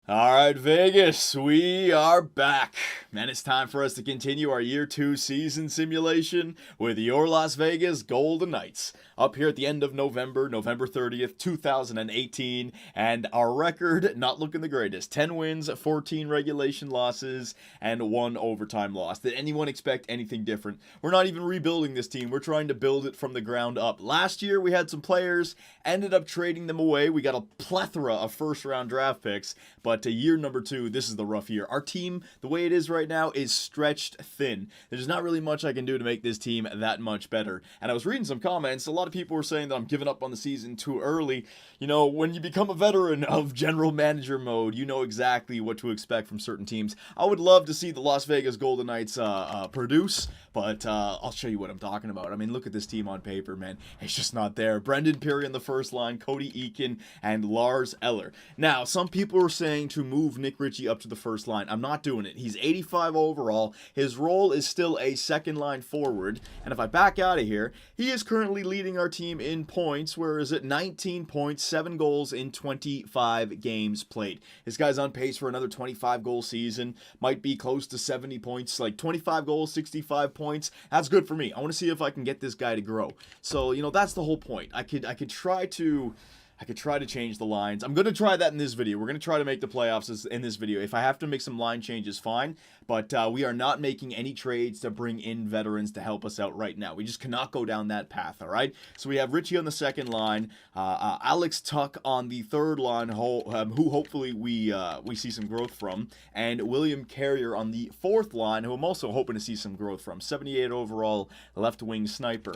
All right, Vegas, we are back. Man, it's time for us to continue our Year 2 season simulation with your Las Vegas Golden Knights. Up here at the end of November, November 30th, 2018, and our record not looking the greatest. 10 wins, 14 regulation losses, and 1 overtime loss. Did anyone expect anything different? We're not even rebuilding this team. We're trying to build it from the ground up. Last year, we had some players, ended up trading them away. We got a plethora of first-round draft picks, but to year number 2, this is the rough year. Our team, the way it is right now, is stretched thin. There's not really much I can do to make this team that much better. And I was reading some comments. A lot of people were saying that I'm giving up on the season too early. You know, when you become a veteran of general manager mode, you know exactly what to expect from certain teams. I would love to see the Las Vegas Golden Knights produce, but I'll show you what I'm talking about. I mean, look at this team on paper, man. It's just not there. Brendan Perry in the first line, Cody Eakin, and Lars Eller. Now, some people were saying to move Nick Ritchie up to the first line. I'm not doing it. He's 85 overall. His role is still a second line forward. And if I back out of here, he is currently leading our team in points. Where is it? 19 points, 7 goals in 25 games played. This guy's on pace for another 25 goal season. Might be close to 70 points, like 25 goals, 65 points. That's good for me. I want to see if I can get this guy to grow. So, you know, that's the whole point. I could try to change the lines. I'm going to try that in this video. We're going to try to make the playoffs in this video. If I have to make some line changes, fine. But we are not making any trades to bring in veterans to help us out right now. We just cannot go down that path, all right? So we have Richie on the second line, Alex Tuck on the third line, who hopefully we see some growth from, and William Carrier on the fourth line, who I'm also hoping to see some growth from. 78 overall, left wing sniper.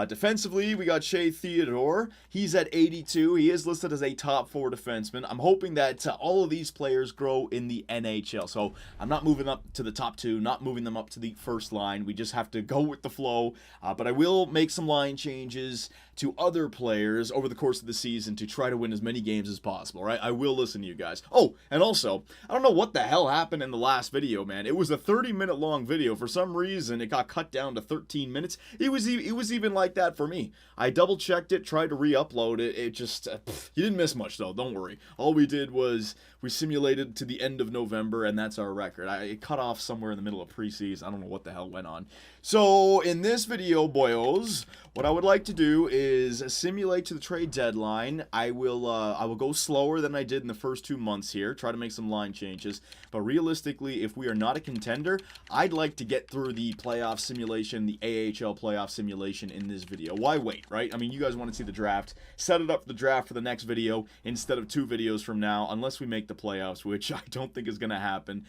Defensively, we got Shea Theodore. He's at 82. He is listed as a top 4 defenseman. I'm hoping that all of these players grow in the NHL. So I'm not moving up to the top 2, not moving them up to the first line. We just have to go with the flow. But I will make some line changes to other players over the course of the season to try to win as many games as possible, right? I will listen to you guys. Oh, and also, I don't know what the hell happened in the last video, man. It was a 30-minute long video. For some reason, it got cut down to 13 minutes. It was even like that for me. I double-checked it, tried to re-upload it. It just, you didn't miss much, though. Don't worry. All we did was we simulated to the end of November, and that's our record. It cut off somewhere in the middle of preseason. I don't know what the hell went on. So, in this video, boyos, what I would like to do is simulate to the trade deadline. I will go slower than I did in the first 2 months here, try to make some line changes. But realistically, if we are not a contender, I'd like to get through the playoff simulation, the AHL playoff simulation in this video. Why wait, right? I mean, you guys want to see the draft. Set it up for the draft for the next video instead of 2 videos from now, unless we make the playoffs, which I don't think is going to happen.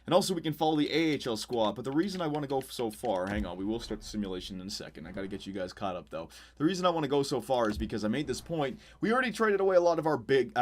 And also, we can follow the AHL squad. But the reason I want to go so far, hang on, we will start the simulation in a second. I got to get you guys caught up, though. The reason I want to go so far is because I made this point. We already traded away a lot of our big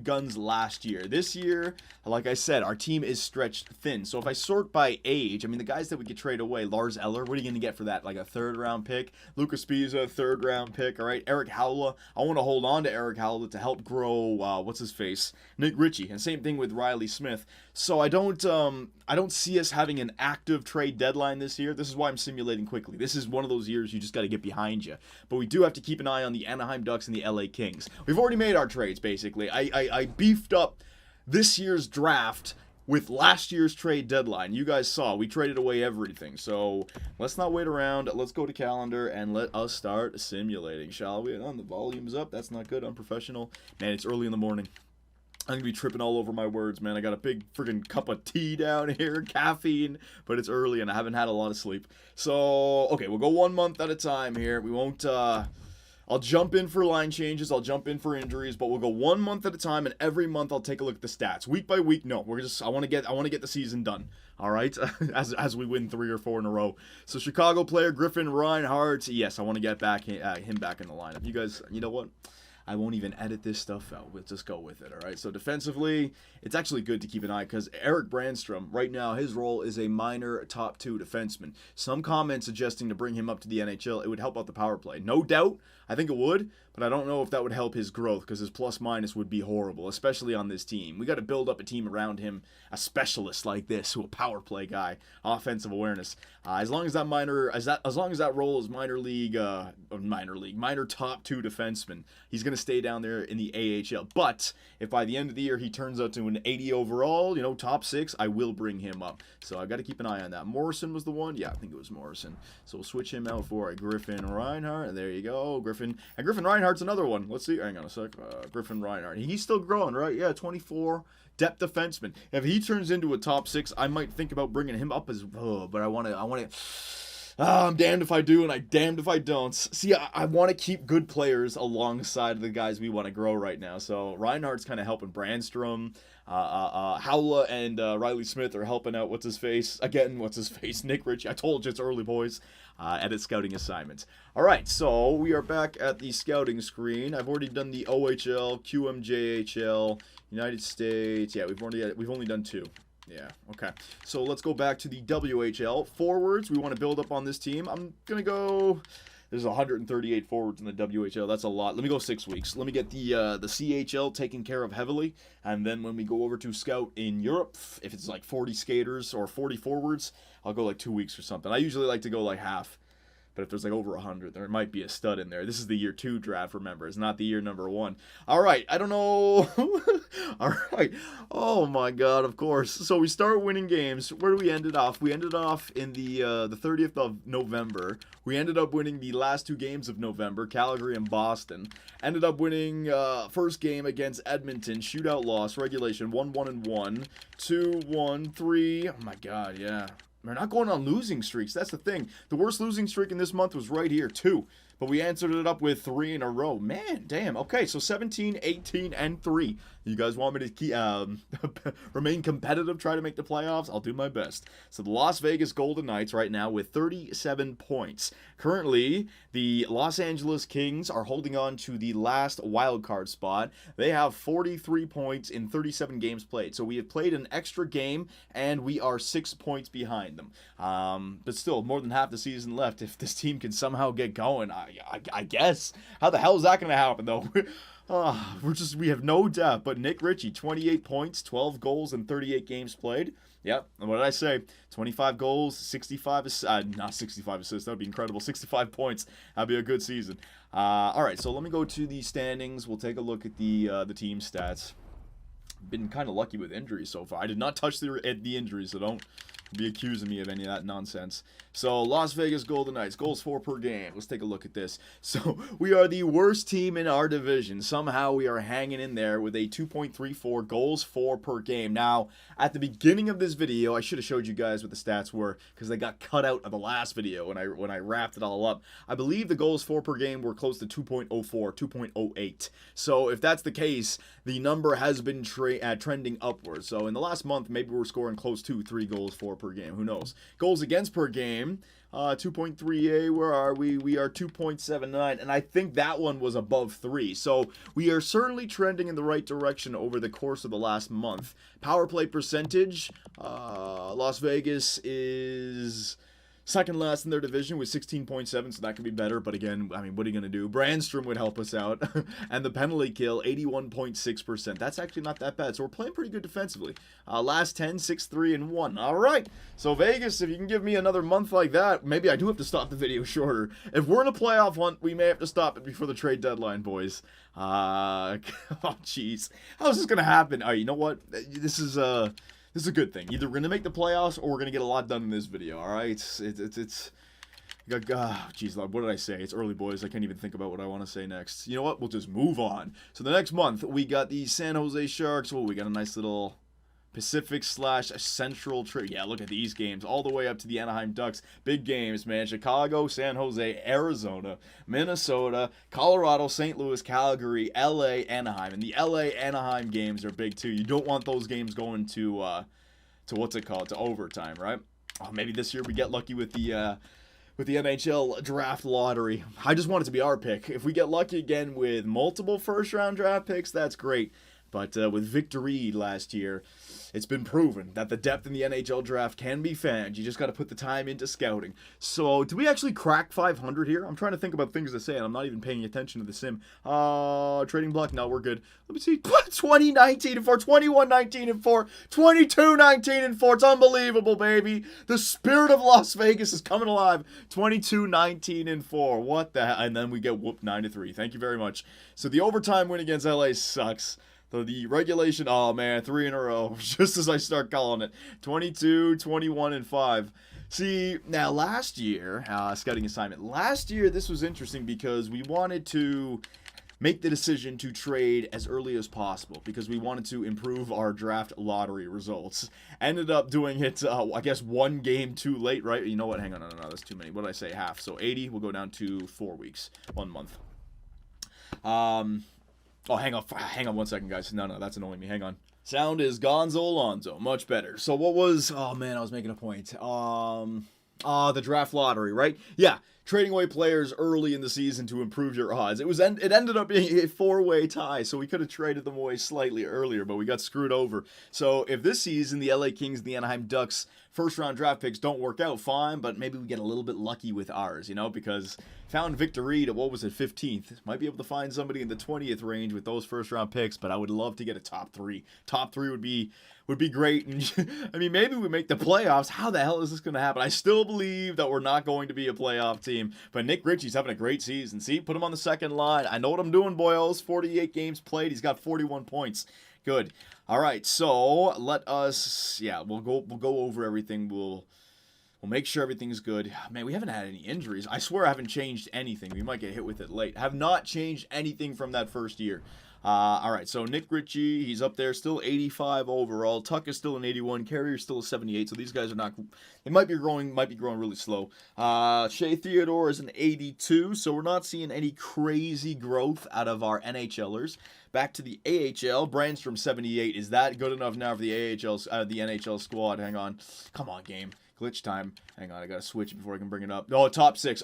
guns last year. This year, like I said, our team is stretched thin. So if I sort by age, I mean, the guys that we could trade away, Lars Eller, what are you going to get for that? Like a 3rd-round pick? Lucas Pisa, 3rd-round pick, all right? Eric Howla. I want to hold on to Eric Howla to help grow, what's his face? Nick Ritchie. And same thing with Riley Smith. So I don't see us having an active trade deadline this year. This is why I'm simulating quickly. This is one of those years you just got to get behind you. But we do have to keep an eye on the Anaheim Ducks and the LA Kings. We've already made our trades, basically. I beefed up this year's draft with last year's trade deadline. You guys saw, we traded away everything. So let's not wait around. Let's go to calendar and let us start simulating, shall we? The volume's up. That's not good. Unprofessional. Man, it's early in the morning. I'm going to be tripping all over my words, man. I got a big freaking cup of tea down here, caffeine, but it's early and I haven't had a lot of sleep. So, okay, we'll go 1 month at a time here. We won't, I'll jump in for line changes, I'll jump in for injuries, but we'll go 1 month at a time, and every month I'll take a look at the stats. Week by week, no, I want to get the season done. All right, as we win 3 or 4 in a row. So Chicago player Griffin Reinhardt, yes, I want to get him back in the lineup. You guys, you know what? I won't even edit this stuff out. We'll just go with it, all right? So defensively, it's actually good to keep an eye because Eric Brandstrom, right now, his role is a minor top 2 defenseman. Some comments suggesting to bring him up to the NHL, it would help out the power play. No doubt, I think it would, but I don't know if that would help his growth because his plus minus would be horrible, especially on this team. We got to build up a team around him, a specialist like this, who a power play guy, offensive awareness. As long as that role is minor top 2 defenseman, he's gonna stay down there in the AHL. But if by the end of the year he turns out to an 80 overall, top 6, I will bring him up. So I've got to keep an eye on that. Morrison was the one, yeah, I think it was Morrison. So we'll switch him out for a Griffin Reinhart, and there you go, Griffin. And Griffin Reinhart's another one. Let's see. Hang on a sec. Griffin Reinhart. He's still growing, right? Yeah, 24. Depth defenseman. If he turns into a top 6, I might think about bringing him up as. But I want to. I'm damned if I do, and I'm damned if I don't. See, I want to keep good players alongside the guys we want to grow right now. So Reinhardt's kind of helping Brandstrom. Howla and Riley Smith are helping out. Nick Ritchie. I told you it's early, boys. Edit scouting assignments. All right, so we are back at the scouting screen. I've already done the OHL, QMJHL, United States. Yeah, we've only done 2. Yeah, okay. So let's go back to the WHL. Forwards, we want to build up on this team. I'm going to go... There's 138 forwards in the WHL. That's a lot. Let me go 6 weeks. Let me get the CHL taken care of heavily. And then when we go over to scout in Europe, if it's like 40 skaters or 40 forwards, I'll go like 2 weeks or something. I usually like to go like half. But if there's like over 100, there might be a stud in there. This is the year 2 draft, remember. It's not the year number 1. All right, I don't know. All right. Oh, my God, of course. So we start winning games. Where do we end it off? We ended off in the 30th of November. We ended up winning the last 2 games of November, Calgary and Boston. Ended up winning first game against Edmonton, shootout loss, regulation, 1-1-1, 2-1, 3. Oh, my God, yeah. We're not going on losing streaks. That's the thing. The worst losing streak in this month was right here, 2. But we answered it up with 3 in a row. Man, damn. Okay, so 17, 18, and 3. You guys want me to keep, remain competitive, try to make the playoffs? I'll do my best. So the Las Vegas Golden Knights right now with 37 points. Currently, the Los Angeles Kings are holding on to the last wildcard spot. They have 43 points in 37 games played. So we have played an extra game, and we are 6 points behind them. But still, more than half the season left. If this team can somehow get going, I guess. How the hell is that going to happen, though? We have no depth, but Nick Ritchie, 28 points, 12 goals in 38 games played. Yep, and what did I say? 25 goals, 65 assists, not 65 assists, that would be incredible, 65 points, that'd be a good season. All right, so let me go to the standings. We'll take a look at the team stats. Been kind of lucky with injuries so far. I did not touch the injuries, so don't be accusing me of any of that nonsense. So, Las Vegas Golden Knights, goals for per game. Let's take a look at this. So, we are the worst team in our division. Somehow, we are hanging in there with a 2.34 goals for per game. Now, at the beginning of this video, I should have showed you guys what the stats were because they got cut out of the last video when I wrapped it all up. I believe the goals for per game were close to 2.04, 2.08. So, if that's the case, the number has been trending upwards. So, in the last month, maybe we're scoring close to 3 goals for per game. Who knows? Goals against per game. 2.38, where are we? We are 2.79, and I think that one was above 3. So we are certainly trending in the right direction over the course of the last month. Power play percentage, Las Vegas is second last in their division with 16.7, so that could be better. But again, I mean, what are you going to do? Brandstrom would help us out. And the penalty kill, 81.6%. That's actually not that bad. So we're playing pretty good defensively. Last 10, 6-3, and 1. All right. So Vegas, if you can give me another month like that, maybe I do have to stop the video shorter. If we're in a playoff hunt, we may have to stop it before the trade deadline, boys. Oh, jeez. How is this going to happen? All right, you know what? This is a good thing. Either we're going to make the playoffs or we're going to get a lot done in this video, all right? Jeez, what did I say? It's early, boys. I can't even think about what I want to say next. You know what? We'll just move on. So the next month, we got the San Jose Sharks. Oh, we got a nice little Pacific/Central trip. Yeah, look at these games. All the way up to the Anaheim Ducks. Big games, man. Chicago, San Jose, Arizona, Minnesota, Colorado, St. Louis, Calgary, LA, Anaheim. And the LA Anaheim games are big too. You don't want those games going to what's it called? To overtime, right? Oh, maybe this year we get lucky with the NHL draft lottery. I just want it to be our pick. If we get lucky again with multiple first-round draft picks, that's great. But with Victory last year, it's been proven that the depth in the NHL draft can be found. You just got to put the time into scouting. So, do we actually crack 500 here? I'm trying to think about things to say, and I'm not even paying attention to the sim. Trading block? No, we're good. Let me see. 2019 and 4, 21-19 and 4, 22-19 and 4. It's unbelievable, baby. The spirit of Las Vegas is coming alive. 22-19 and 4. What the hell? And then we get whooped 9-3. Thank you very much. So the overtime win against LA sucks. So the regulation, oh man, 3 in a row, just as I start calling it. 22, 21, and 5. See, now last year, scouting assignment, last year this was interesting because we wanted to make the decision to trade as early as possible because we wanted to improve our draft lottery results. Ended up doing it, I guess, 1 game too late, right? You know what? Hang on, no, that's too many. What did I say? Half. So 80 will go down to 4 weeks, 1 month. Oh, hang on 1 second, guys. No, that's annoying me. Hang on. Sound is Gonzo Alonzo. Much better. So what was... Oh, man, I was making a point. The draft lottery, right? Yeah, trading away players early in the season to improve your odds. It ended up being a 4-way tie, so we could have traded them away slightly earlier, but we got screwed over. So if this season the LA Kings and the Anaheim Ducks first-round draft picks don't work out, fine, but maybe we get a little bit lucky with ours, because found Victory to, 15th. Might be able to find somebody in the 20th range with those first-round picks, but I would love to get a top 3. Top 3 would be great. And I mean, maybe we make the playoffs. How the hell is this going to happen? I still believe that we're not going to be a playoff team, but Nick Ritchie's having a great season. See, put him on the second line. I know what I'm doing, boyos. 48 games played. He's got 41 points. Good. All right, so let us, we'll go over everything. We'll make sure everything's good. Man, we haven't had any injuries. I swear I haven't changed anything. We might get hit with it late. Have not changed anything from that first year. All right, so Nick Ritchie, he's up there, still 85 overall. Tuck is still an 81. Carrier's still a 78. So these guys are not. They might be growing really slow. Shea Theodore is an 82. So we're not seeing any crazy growth out of our NHLers. Back to the AHL, Brandstrom 78. Is that good enough now for the AHL, the NHL squad? Hang on, come on, game glitch time. Hang on, I gotta switch before I can bring it up. Oh, top 6.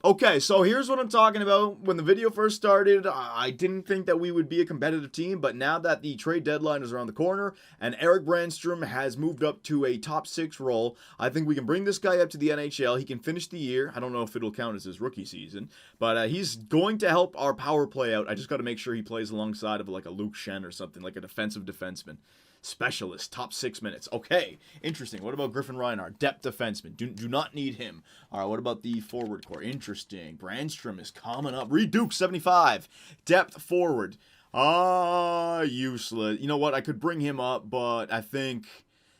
Okay, so here's what I'm talking about. When the video first started, I didn't think that we would be a competitive team, but now that the trade deadline is around the corner and Eric Brandstrom has moved up to a top 6 role, I think we can bring this guy up to the NHL. He can finish the year. I don't know if it'll count as his rookie season, but he's going to help our power play out. I just got to make sure he plays alongside of like a Luke Shen or something, like a defensive defenseman. Specialist, top 6 minutes. Okay, interesting. What about Griffin Reinhart? Depth defenseman. Do not need him. All right, what about the forward core? Interesting. Brandstrom is coming up. Reed Duke, 75. Depth forward. Useless. You know what? I could bring him up, but I think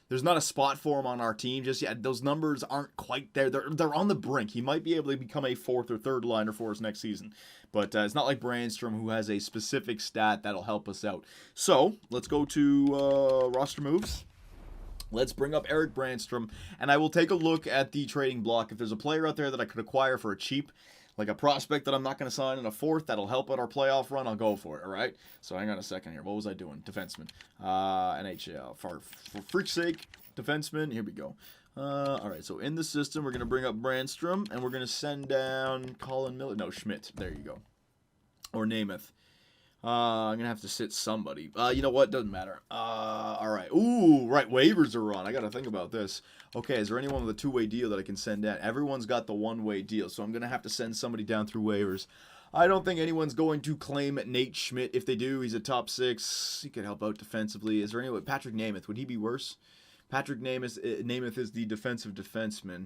there's not a spot for him on our team just yet. Those numbers aren't quite there. They're on the brink. He might be able to become a 4th or 3rd liner for us next season. But it's not like Brandstrom, who has a specific stat that'll help us out. So, let's go to roster moves. Let's bring up Eric Brandstrom, and I will take a look at the trading block. If there's a player out there that I could acquire for a cheap, like a prospect that I'm not going to sign in a 4th that'll help out our playoff run, I'll go for it, all right? So, hang on a second here. What was I doing? Defenseman. NHL. For freak's sake, defenseman. Here we go. All right, so in the system, we're going to bring up Brandstrom, and we're going to send down Colin Miller. No, Schmidt. There you go. Or Namath. I'm going to have to sit somebody. You know what? Doesn't matter. All right. Ooh, right. Waivers are on. I got to think about this. Okay, is there anyone with a 2-way deal that I can send down? Everyone's got the 1-way deal, so I'm going to have to send somebody down through waivers. I don't think anyone's going to claim Nate Schmidt. If they do, he's a top 6. He could help out defensively. Is there anyone? Patrick Namath. Would he be worse? Patrick Namath is the defensive defenseman,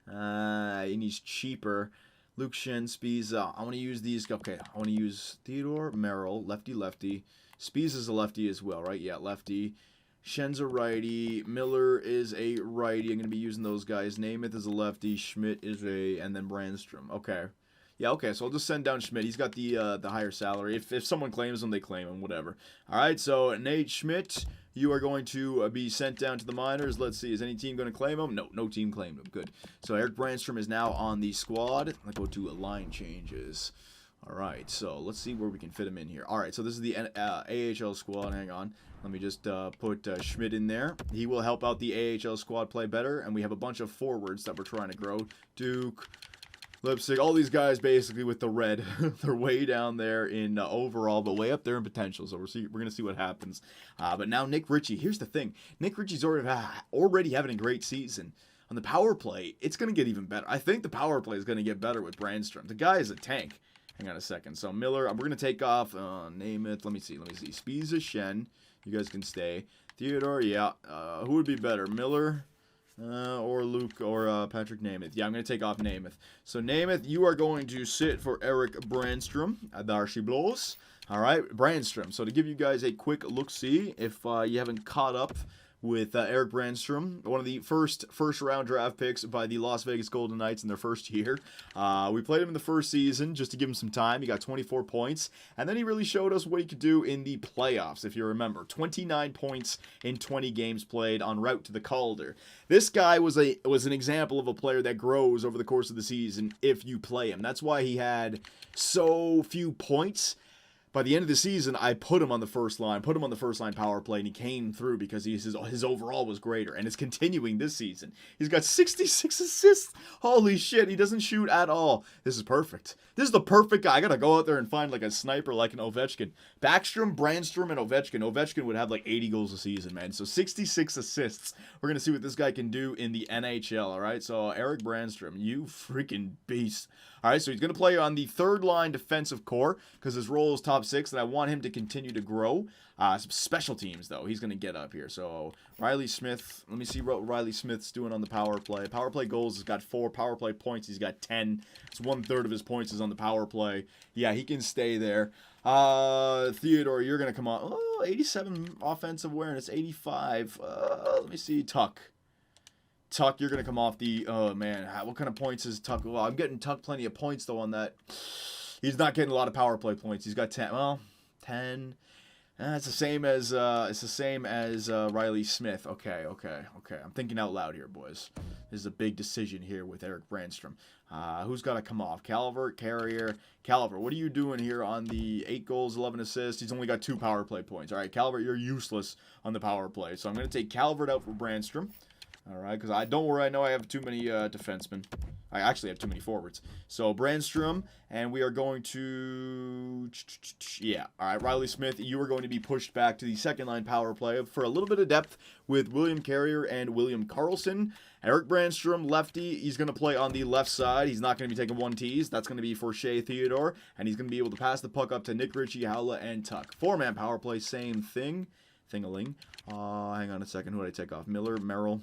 and he's cheaper. Luke Shen, Spies. I want to use these. Okay, I want to use Theodore, Merrill, lefty. Spies is a lefty as well, right? Yeah, lefty. Shen's a righty. Miller is a righty. I'm going to be using those guys. Namath is a lefty. Schmidt is and then Brandstrom. Okay. Yeah, okay, so I'll just send down Schmidt. He's got the higher salary. If someone claims him, they claim him, whatever. All right, so Nate Schmidt, you are going to be sent down to the minors. Let's see, is any team going to claim him? No team claimed him. Good. So Eric Brandstrom is now on the squad. Let's go to line changes. All right, so let's see where we can fit him in here. All right, so this is the AHL squad. Hang on. Let me just put Schmidt in there. He will help out the AHL squad play better, and we have a bunch of forwards that we're trying to grow. Duke, Lipstick, all these guys basically with the red. They're way down there in overall, but way up there in potential. So we're going to see what happens. But now Nick Ritchie. Here's the thing. Nick Ritchie's already having a great season. On the power play, it's going to get even better. I think the power play is going to get better with Brandstrom. The guy is a tank. Hang on a second. So Miller, we're going to take off, name it. Let me see. Spiza, Shen. You guys can stay. Theodore, yeah. Who would be better, Miller or Luke or Patrick Namath? Yeah, I'm going to take off Namath. So Namath, you are going to sit for Eric Brandstrom. There she blows. All right, Brandstrom. So to give you guys a quick look-see, if you haven't caught up with Eric Brandstrom, one of the first-round draft picks by the Las Vegas Golden Knights in their first year. We played him in the first season just to give him some time. He got 24 points, and then he really showed us what he could do in the playoffs, if you remember. 29 points in 20 games played en route to the Calder. This guy was an example of a player that grows over the course of the season if you play him. That's why he had so few points. By the end of the season, I put him on the first line power play, and he came through because his overall was greater, and it's continuing this season. He's got 66 assists. Holy shit, he doesn't shoot at all. This is perfect. This is the perfect guy. I gotta go out there and find like a sniper like an Ovechkin. Backstrom, Brandstrom, and Ovechkin. Ovechkin would have like 80 goals a season, man. So 66 assists. We're gonna see what this guy can do in the NHL, all right? So Eric Brandstrom, you freaking beast. All right, so he's going to play on the third-line defensive core because his role is top 6, and I want him to continue to grow. Some special teams, though, he's going to get up here. So Riley Smith, let me see what Riley Smith's doing on the power play. Power play goals, he's got 4. Power play points, he's got 10. It's 1/3 of his points is on the power play. Yeah, he can stay there. Theodore, you're going to come on. Oh, 87 offensive awareness, 85. Let me see, Tuck, you're going to come off the, oh man, what kind of points is Tuck? Well, I'm getting Tuck plenty of points though on that. He's not getting a lot of power play points. He's got 10, well, 10. It's the same as Riley Smith. Okay. I'm thinking out loud here, boys. This is a big decision here with Eric Brandstrom. Who's got to come off? Calvert, Carrier. Calvert, what are you doing here on the 8 goals, 11 assists? He's only got 2 power play points. All right, Calvert, you're useless on the power play. So I'm going to take Calvert out for Brandstrom. All right, because don't worry, I know I have too many defensemen. I actually have too many forwards. So Brandstrom, and we are going to, yeah. All right, Riley Smith, you are going to be pushed back to the second-line power play for a little bit of depth with William Carrier and William Karlsson. Eric Brandstrom, lefty, he's going to play on the left side. He's not going to be taking 1-Ts. That's going to be for Shea Theodore, and he's going to be able to pass the puck up to Nick Ritchie, Howla, and Tuck. 4-man power play, same thing. Thing-a-ling. Hang on a second. Who did I take off? Miller, Merrill,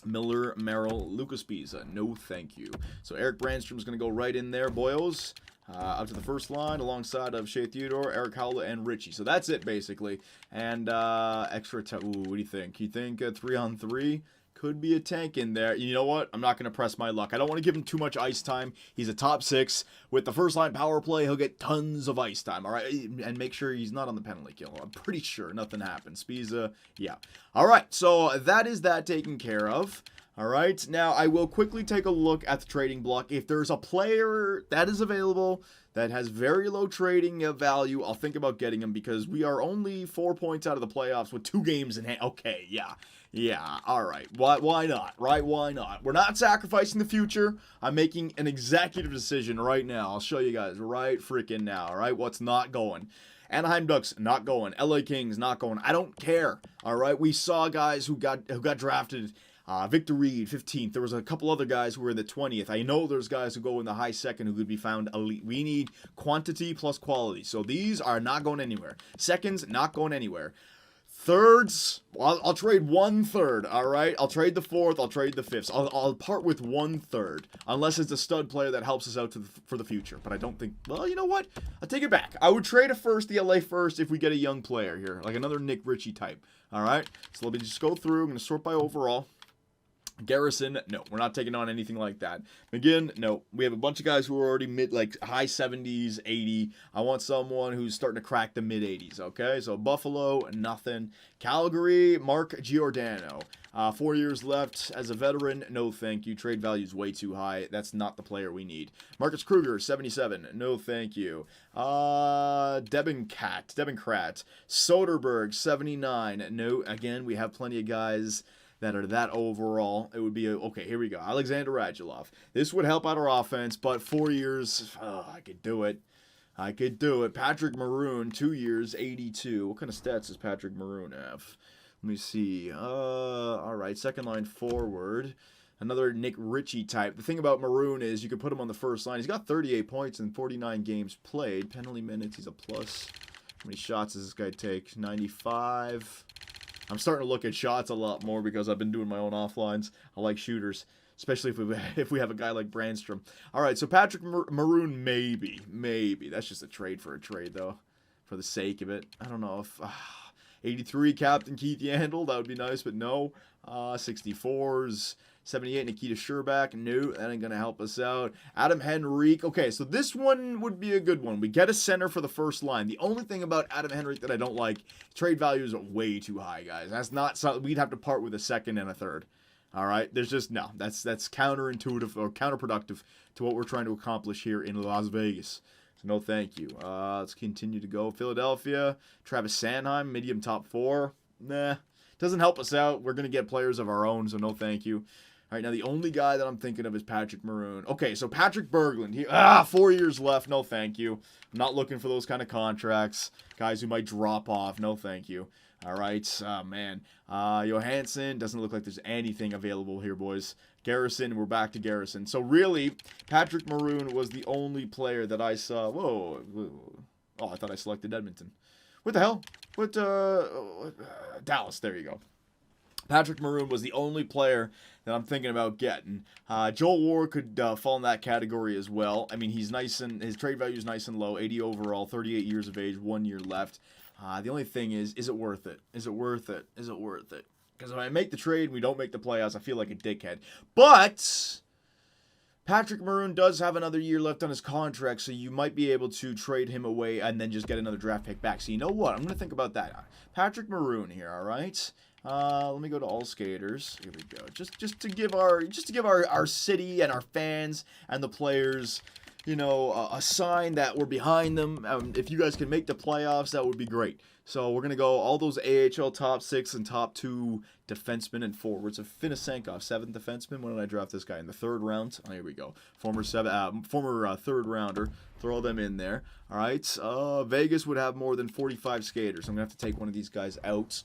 Lucas Spiza. No, thank you. So Eric Brandstrom's going to go right in there, boyos. Up to the first line alongside of Shea Theodore, Eric Howla, and Ritchie. So that's it, basically. And extra... Ooh, what do you think? You think 3-on-3? Could be a tank in there. You know what? I'm not going to press my luck. I don't want to give him too much ice time. He's a top 6. With the first line power play, he'll get tons of ice time, all right? And make sure he's not on the penalty kill. I'm pretty sure nothing happens. Spiza, yeah. All right, so that is that taken care of. All right, now I will quickly take a look at the trading block. If there's a player that is available that has very low trading value, I'll think about getting him because we are only 4 points out of the playoffs with 2 games in hand. Okay, yeah, all right. Why not, right? Why not? We're not sacrificing the future. I'm making an executive decision right now. I'll show you guys right freaking now, all right? What's not going. Anaheim Ducks, not going. LA Kings, not going. I don't care, all right? We saw guys who got drafted. Victor Reed, 15th. There was a couple other guys who were in the 20th. I know there's guys who go in the high second who could be found elite. We need quantity plus quality. So these are not going anywhere. Seconds, not going anywhere. Thirds, I'll trade 1/3, all right? I'll trade the 4th, I'll trade the 5th. I'll part with 1/3, unless it's a stud player that helps us out for the future. But I don't think, well, you know what? I'll take it back. I would trade a first, the LA first, if we get a young player here, like another Nick Ritchie type, all right? So let me just go through. I'm going to sort by overall. Garrison, no, we're not taking on anything like that. McGinn, no. We have a bunch of guys who are already high 70s, 80. I want someone who's starting to crack the mid 80s, okay? So Buffalo, nothing. Calgary, Mark Giordano. 4 years left as a veteran, no thank you. Trade value's way too high. That's not the player we need. Marcus Kruger, 77, no thank you. Devin Krat. Soderberg, 79, no. Again, we have plenty of guys that are that overall. It would be okay, here we go. Alexander Radulov. This would help out our offense, but 4 years, I could do it. I could do it. Patrick Maroon, 2 years, 82. What kind of stats does Patrick Maroon have? Let me see. All right, second line forward. Another Nick Ritchie type. The thing about Maroon is you can put him on the first line. He's got 38 points in 49 games played. Penalty minutes, he's a plus. How many shots does this guy take? 95. I'm starting to look at shots a lot more because I've been doing my own offlines. I like shooters, especially if we have a guy like Brandstrom. All right, so Patrick Maroon, maybe. That's just a trade for a trade, though, for the sake of it. I don't know if... 83, Captain Keith Yandel. That would be nice, but no. 64s. 78, Nikita Sherbak. No, that ain't going to help us out. Adam Henrique. Okay, so this one would be a good one. We get a center for the first line. The only thing about Adam Henrique that I don't like, trade values are way too high, guys. That's not something we'd have to part with a second and a third. All right, there's just, no. That's counterintuitive or counterproductive to what we're trying to accomplish here in Las Vegas. So no thank you. Let's continue to go. Philadelphia. Travis Sanheim, medium top 4. Nah. Doesn't help us out. We're going to get players of our own, so no thank you. All right, now the only guy that I'm thinking of is Patrick Maroon. Okay, so Patrick Berglund. 4 years left. No thank you. I'm not looking for those kind of contracts. Guys who might drop off. No thank you. All right, man. Johansson, doesn't look like there's anything available here, boys. Garrison, we're back to Garrison. So really, Patrick Maroon was the only player that I saw. Whoa. Oh, I thought I selected Edmonton. What the hell? What, Dallas, there you go. Patrick Maroon was the only player that I'm thinking about getting. Joel Ward could fall in that category as well. I mean, he's nice and his trade value is nice and low. 80 overall, 38 years of age, 1 year left. The only thing is it worth it? Is it worth it? Is it worth it? Because if I make the trade and we don't make the playoffs, I feel like a dickhead. But Patrick Maroon does have another year left on his contract, so you might be able to trade him away and then just get another draft pick back. So you know what? I'm going to think about that. Patrick Maroon here, all right? Let me go to all skaters. Here we go. Just to give our city and our fans and the players, you know, a sign that we're behind them. If you guys can make the playoffs, that would be great. So we're going to go all those AHL top 6 and top 2 defensemen and forwards. Of Finisenkov, 7th defenseman. When did I draft this guy? In the 3rd round? Oh, here we go. Former 3rd rounder. Throw them in there. All right. Vegas would have more than 45 skaters. I'm going to have to take one of these guys out.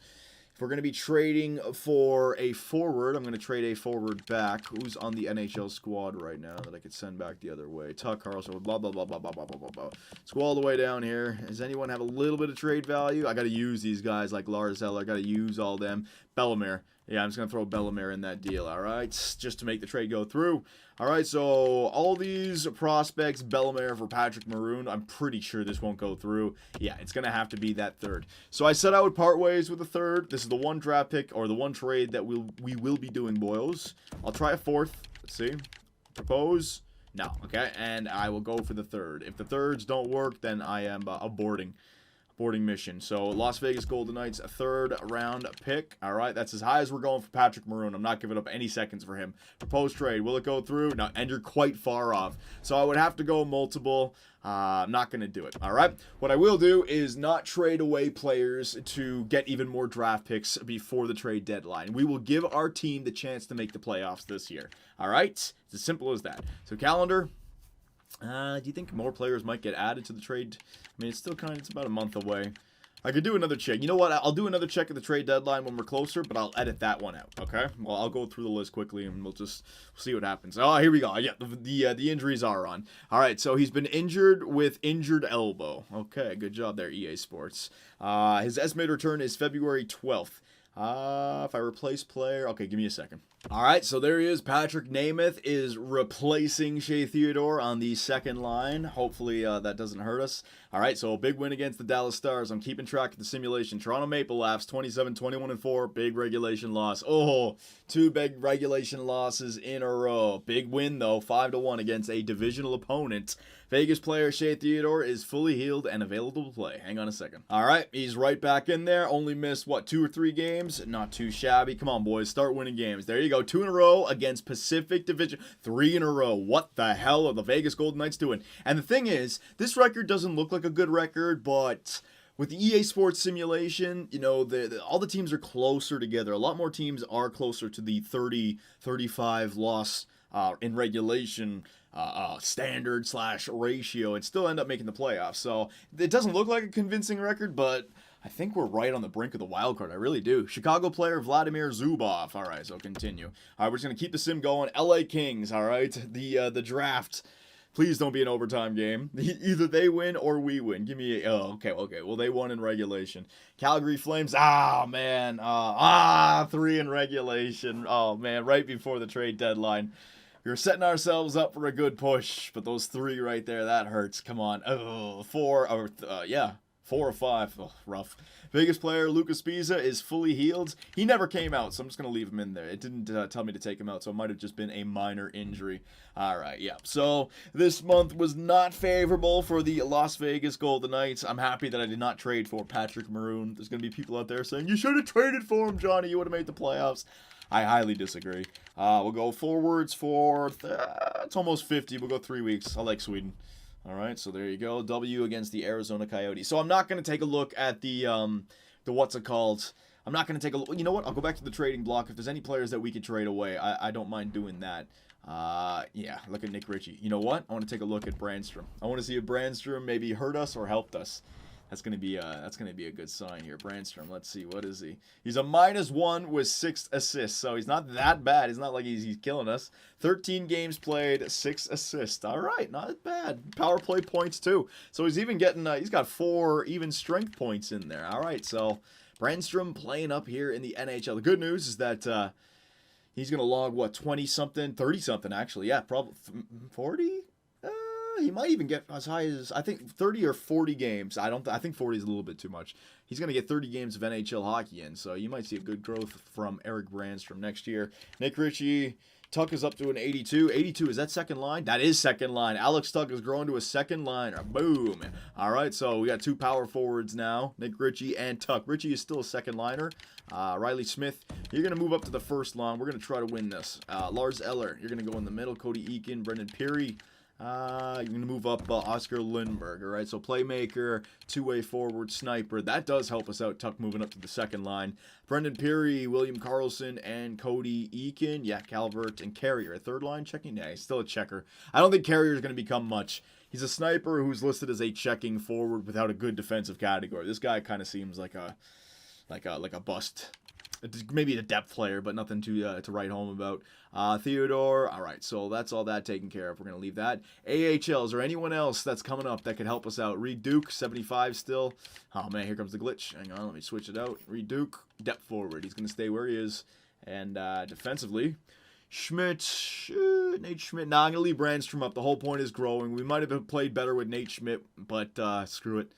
If we're going to be trading for a forward, I'm going to trade a forward back. Who's on the NHL squad right now that I could send back the other way? Tuck Carlson, blah, blah, blah, blah, blah, blah, blah, blah, blah. Let's go all the way down here. Does anyone have a little bit of trade value? I got to use these guys like Lars Eller. I got to use all them. Bellemare. Yeah, I'm just going to throw Bellemare in that deal, all right? Just to make the trade go through. All right, so all these prospects, Bellemare for Patrick Maroon. I'm pretty sure this won't go through. Yeah, it's going to have to be that 3rd. So I said I would part ways with the 3rd. This is the one draft pick or the one trade that we will be doing, boys. I'll try a 4th. Let's see. Propose. No, okay? And I will go for the 3rd. If the 3rds don't work, then I am aborting mission. So Las Vegas Golden Knights, a 3rd round pick. All right, that's as high as we're going for Patrick Maroon. I'm not giving up any seconds for him. Proposed trade, will it go through? No, and you're quite far off. So I would have to go multiple. I'm not going to do it. All right, what I will do is not trade away players to get even more draft picks before the trade deadline. We will give our team the chance to make the playoffs this year. All right, it's as simple as that. So calendar. Do you think more players might get added to the trade? I mean, it's still it's about a month away. I could do another check. You know what? I'll do another check at the trade deadline when we're closer, but I'll edit that one out, okay? Well, I'll go through the list quickly, and we'll see what happens. Oh, here we go. Yeah, the injuries are on. All right, so he's been injured with injured elbow. Okay, good job there, EA Sports. His estimated return is February 12th. If I replace player... Okay, give me a second. All right, so there he is. Patrick Nemeth is replacing Shea Theodore on the 2nd line. Hopefully that doesn't hurt us. All right, so a big win against the Dallas Stars. I'm keeping track of the simulation. Toronto Maple Leafs, 27-21-4. Big regulation loss. Oh, 2 big regulation losses in a row. Big win, though, 5-1 against a divisional opponent. Vegas player Shea Theodore is fully healed and available to play. Hang on a second. All right, he's right back in there. Only missed, 2 or 3 games? Not too shabby. Come on, boys. Start winning games. There you go. 2 in a row against Pacific Division. 3 in a row. What the hell are the Vegas Golden Knights doing? And the thing is, this record doesn't look like a good record, but with the EA Sports simulation, you know, all the teams are closer together. A lot more teams are closer to the 30-35 loss in regulation standard / ratio and still end up making the playoffs. So it doesn't look like a convincing record, but I think we're right on the brink of the wild card. I really do. Chicago player Vladimir Zubov. All right, so continue. All right, we're just going to keep the sim going. LA Kings, all right. The draft. Please don't be an overtime game. Either they win or we win. Give me a... Oh, okay. Well, they won in regulation. Calgary Flames. Ah, man. 3 in regulation. Oh, man. Right before the trade deadline. We were setting ourselves up for a good push, but those 3 right there, that hurts. Come on. 4 or 5. Oh, rough. Vegas player Lucas Pisa is fully healed. He never came out, so I'm just going to leave him in there. It didn't tell me to take him out, so it might have just been a minor injury. All right, yeah. So this month was not favorable for the Las Vegas Golden Knights. I'm happy that I did not trade for Patrick Maroon. There's going to be people out there saying, you should have traded for him, Johnny. You would have made the playoffs. I highly disagree. We'll go forwards for... it's almost 50. We'll go 3 weeks. I like Sweden. All right, so there you go. W against the Arizona Coyotes. So I'm not going to take a look at the what's it called? I'm not going to take a look. You know what? I'll go back to the trading block. If there's any players that we could trade away, I don't mind doing that. Yeah, look at Nick Ritchie. You know what? I want to take a look at Brandstrom. I want to see if Brandstrom maybe hurt us or helped us. That's gonna be a good sign here. Brandstrom, let's see, what is he? He's a -1 with 6 assists, so he's not that bad. It's not like he's killing us. 13 games played, 6 assists. All right, not bad. Power play points too. So he's even getting he's got 4 even strength points in there. All right, so Brandstrom playing up here in the NHL. The good news is that he's gonna log what 20-something, 30-something actually. Yeah, probably 40. He might even get as high as, I think, 30 or 40 games. I think 40 is a little bit too much. He's going to get 30 games of NHL hockey in, so you might see a good growth from Eric Brandstrom next year. Nick Ritchie, Tuck is up to an 82. 82, is that second line? That is second line. Alex Tuck is growing to a second liner. Boom. All right, so we got 2 power forwards now, Nick Ritchie and Tuck. Ritchie is still a second liner. Riley Smith, you're going to move up to the first line. We're going to try to win this. Lars Eller, you're going to go in the middle. Cody Eakin, Brendan Peary. You're going to move up Oscar Lindbergh, all right? So playmaker, 2-way forward, sniper. That does help us out. Tuck moving up to the second line. Brendan Peary, William Carlson, and Cody Eakin. Yeah, Calvert and Carrier. Third line checking? Yeah, he's still a checker. I don't think Carrier is going to become much. He's a sniper who's listed as a checking forward without a good defensive category. This guy kind of seems like a bust. Maybe a depth player, but nothing to write home about. Theodore, all right, so that's all that taken care of. We're going to leave that. AHL, is there anyone else that's coming up that could help us out? Reed Duke, 75 still. Oh, man, here comes the glitch. Hang on, let me switch it out. Reed Duke, depth forward. He's going to stay where he is. And defensively, Schmidt, Nate Schmidt. Nah, I'm going to leave Brandstrom up. The whole point is growing. We might have played better with Nate Schmidt, but screw it.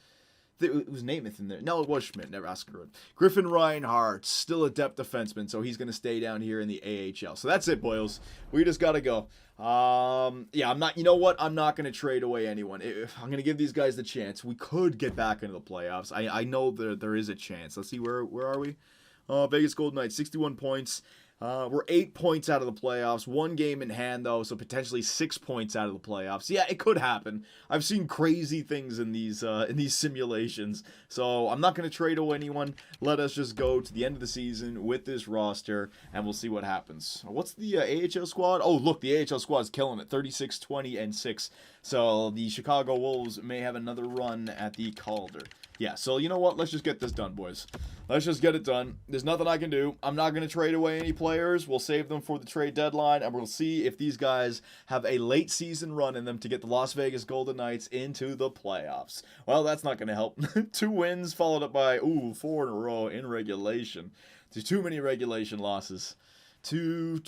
It was Namath in there. No, it was Schmidt. Never screw it. Griffin Reinhardt, still a depth defenseman, so he's going to stay down here in the AHL. So that's it, boys. We just got to go. Yeah, I'm not, you know what? I'm not going to trade away anyone. I'm going to give these guys the chance. We could get back into the playoffs. I know there is a chance. Let's see, where are we? Vegas Golden Knights, 61 points. We're 8 points out of the playoffs. 1 game in hand, though, so potentially 6 points out of the playoffs. Yeah, it could happen. I've seen crazy things in these simulations, so I'm not going to trade away anyone. Let us just go to the end of the season with this roster, and we'll see what happens. What's the AHL squad? Oh, look, the AHL squad is killing it. 36, 20, and 6. So the Chicago Wolves may have another run at the Calder. Yeah, so you know what? Let's just get this done, boys. Let's just get it done. There's nothing I can do. I'm not going to trade away any players. We'll save them for the trade deadline, and we'll see if these guys have a late season run in them to get the Las Vegas Golden Knights into the playoffs. Well, that's not going to help. 2 wins followed up by, 4 in a row in regulation. There's too many regulation losses. Too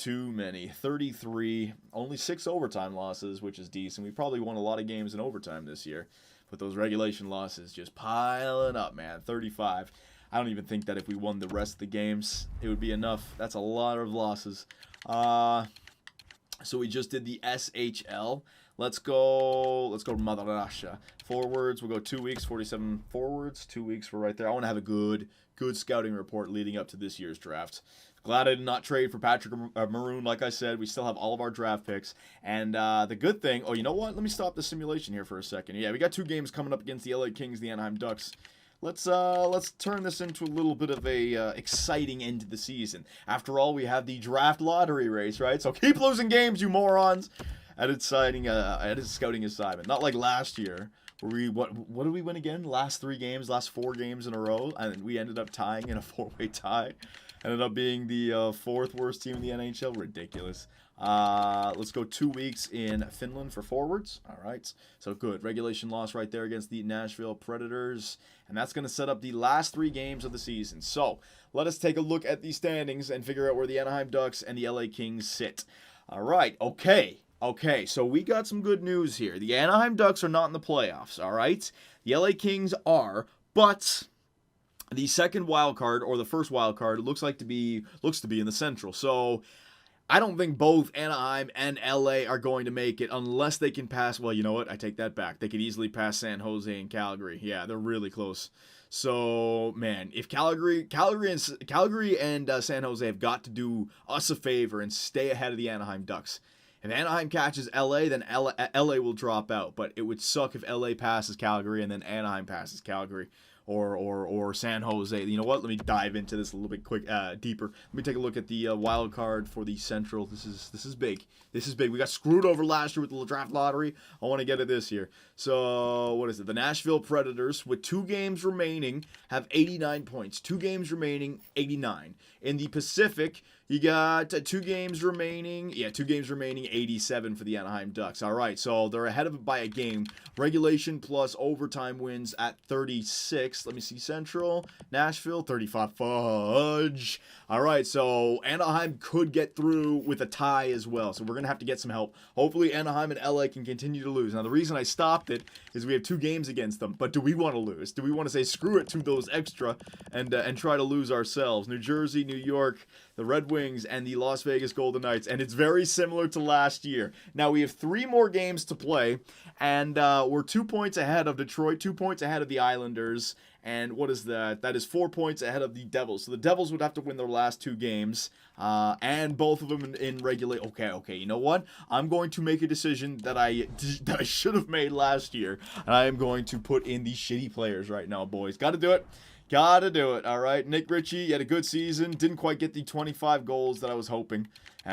many. 33. Only 6 overtime losses, which is decent. We probably won a lot of games in overtime this year. But those regulation losses just piling up, man. 35. I don't even think that if we won the rest of the games, it would be enough. That's a lot of losses. So we just did the SHL. Let's go Mother Russia. Forwards, we'll go 2 weeks, 47 forwards. 2 weeks, we're right there. I want to have a good scouting report leading up to this year's draft. Glad I did not trade for Patrick Maroon. Like I said, we still have all of our draft picks. And the good thing... Oh, you know what? Let me stop the simulation here for a second. Yeah, we got 2 games coming up against the LA Kings, the Anaheim Ducks. let's turn this into a little bit of a exciting end to the season. After all, we have the draft lottery race, right? So keep losing games, you morons. At its scouting assignment, not like last year where we what did we win again? Last 4 games in a row, and we ended up tying in a 4-way tie. Ended up being the 4th worst team in the NHL. Ridiculous. Let's go 2 weeks in Finland for forwards. All right, so good. Regulation loss right there against the Nashville Predators, and that's going to set up the last 3 games of the season. So let us take a look at the standings and figure out where the Anaheim Ducks and the LA Kings sit. All right, okay, so we got some good news here. The Anaheim Ducks are not in the playoffs, all right? The LA Kings are, but the second wild card or the first wild card looks to be in the Central. So I don't think both Anaheim and LA are going to make it unless they can pass. Well, you know what? I take that back. They could easily pass San Jose and Calgary. Yeah, they're really close. So, man, if Calgary and San Jose have got to do us a favor and stay ahead of the Anaheim Ducks. If Anaheim catches LA, then LA will drop out. But it would suck if LA passes Calgary and then Anaheim passes Calgary. Or San Jose. You know what? Let me dive into this a little bit deeper. Let me take a look at the wild card for the Central. This is big. This is big. We got screwed over last year with the draft lottery. I want to get it this year. So what is it? The Nashville Predators, with 2 games remaining, have 89 points. 2 games remaining, 89. In the Pacific, you got 2 games remaining. Yeah, 2 games remaining, 87 for the Anaheim Ducks. All right, so they're ahead of it by a game. Regulation plus overtime wins at 36. Let me see. Central, Nashville, 35. Fudge. All right, so Anaheim could get through with a tie as well. So we're going to have to get some help. Hopefully Anaheim and LA can continue to lose. Now, the reason I stopped it is we have 2 games against them. But do we want to lose? Do we want to say screw it to those extra and try to lose ourselves? New Jersey, New York, the Red Wings, and the Las Vegas Golden Knights. And it's very similar to last year. Now, we have 3 more games to play. And we're 2 points ahead of Detroit, 2 points ahead of the Islanders. And what is that? That is 4 points ahead of the Devils. So the Devils would have to win their last 2 games. And both of them in regulate. Okay. You know what? I'm going to make a decision that I should have made last year. And I am going to put in the shitty players right now, boys. Got to do it. All right. Nick Ritchie had a good season. Didn't quite get the 25 goals that I was hoping.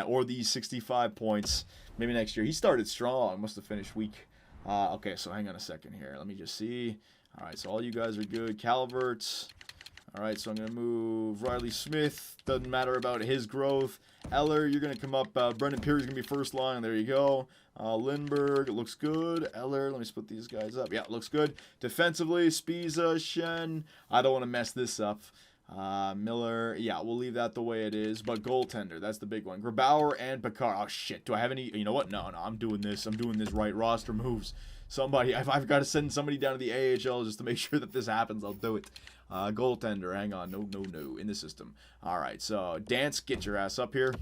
Or the 65 points. Maybe next year. He started strong. Must have finished weak. Okay, so hang on a second here. Let me just see. All right, so all you guys are good. Calvert's. All right, so I'm going to move Riley Smith. Doesn't matter about his growth. Eller, you're going to come up. Brendan Peary's going to be first line. There you go. Lindbergh, it looks good. Eller, let me split these guys up. Yeah, it looks good. Defensively, Spiza, Shen. I don't want to mess this up. Miller, yeah, we'll leave that the way it is. But goaltender, that's the big one. Grabauer and Picard. Oh, shit. Do I have any? You know what? No, I'm doing this. I'm doing this right. Roster moves. Somebody, I've got to send somebody down to the AHL just to make sure that this happens. I'll do it. Goaltender, hang on. No, in the system. All right, so Dance, get your ass up here.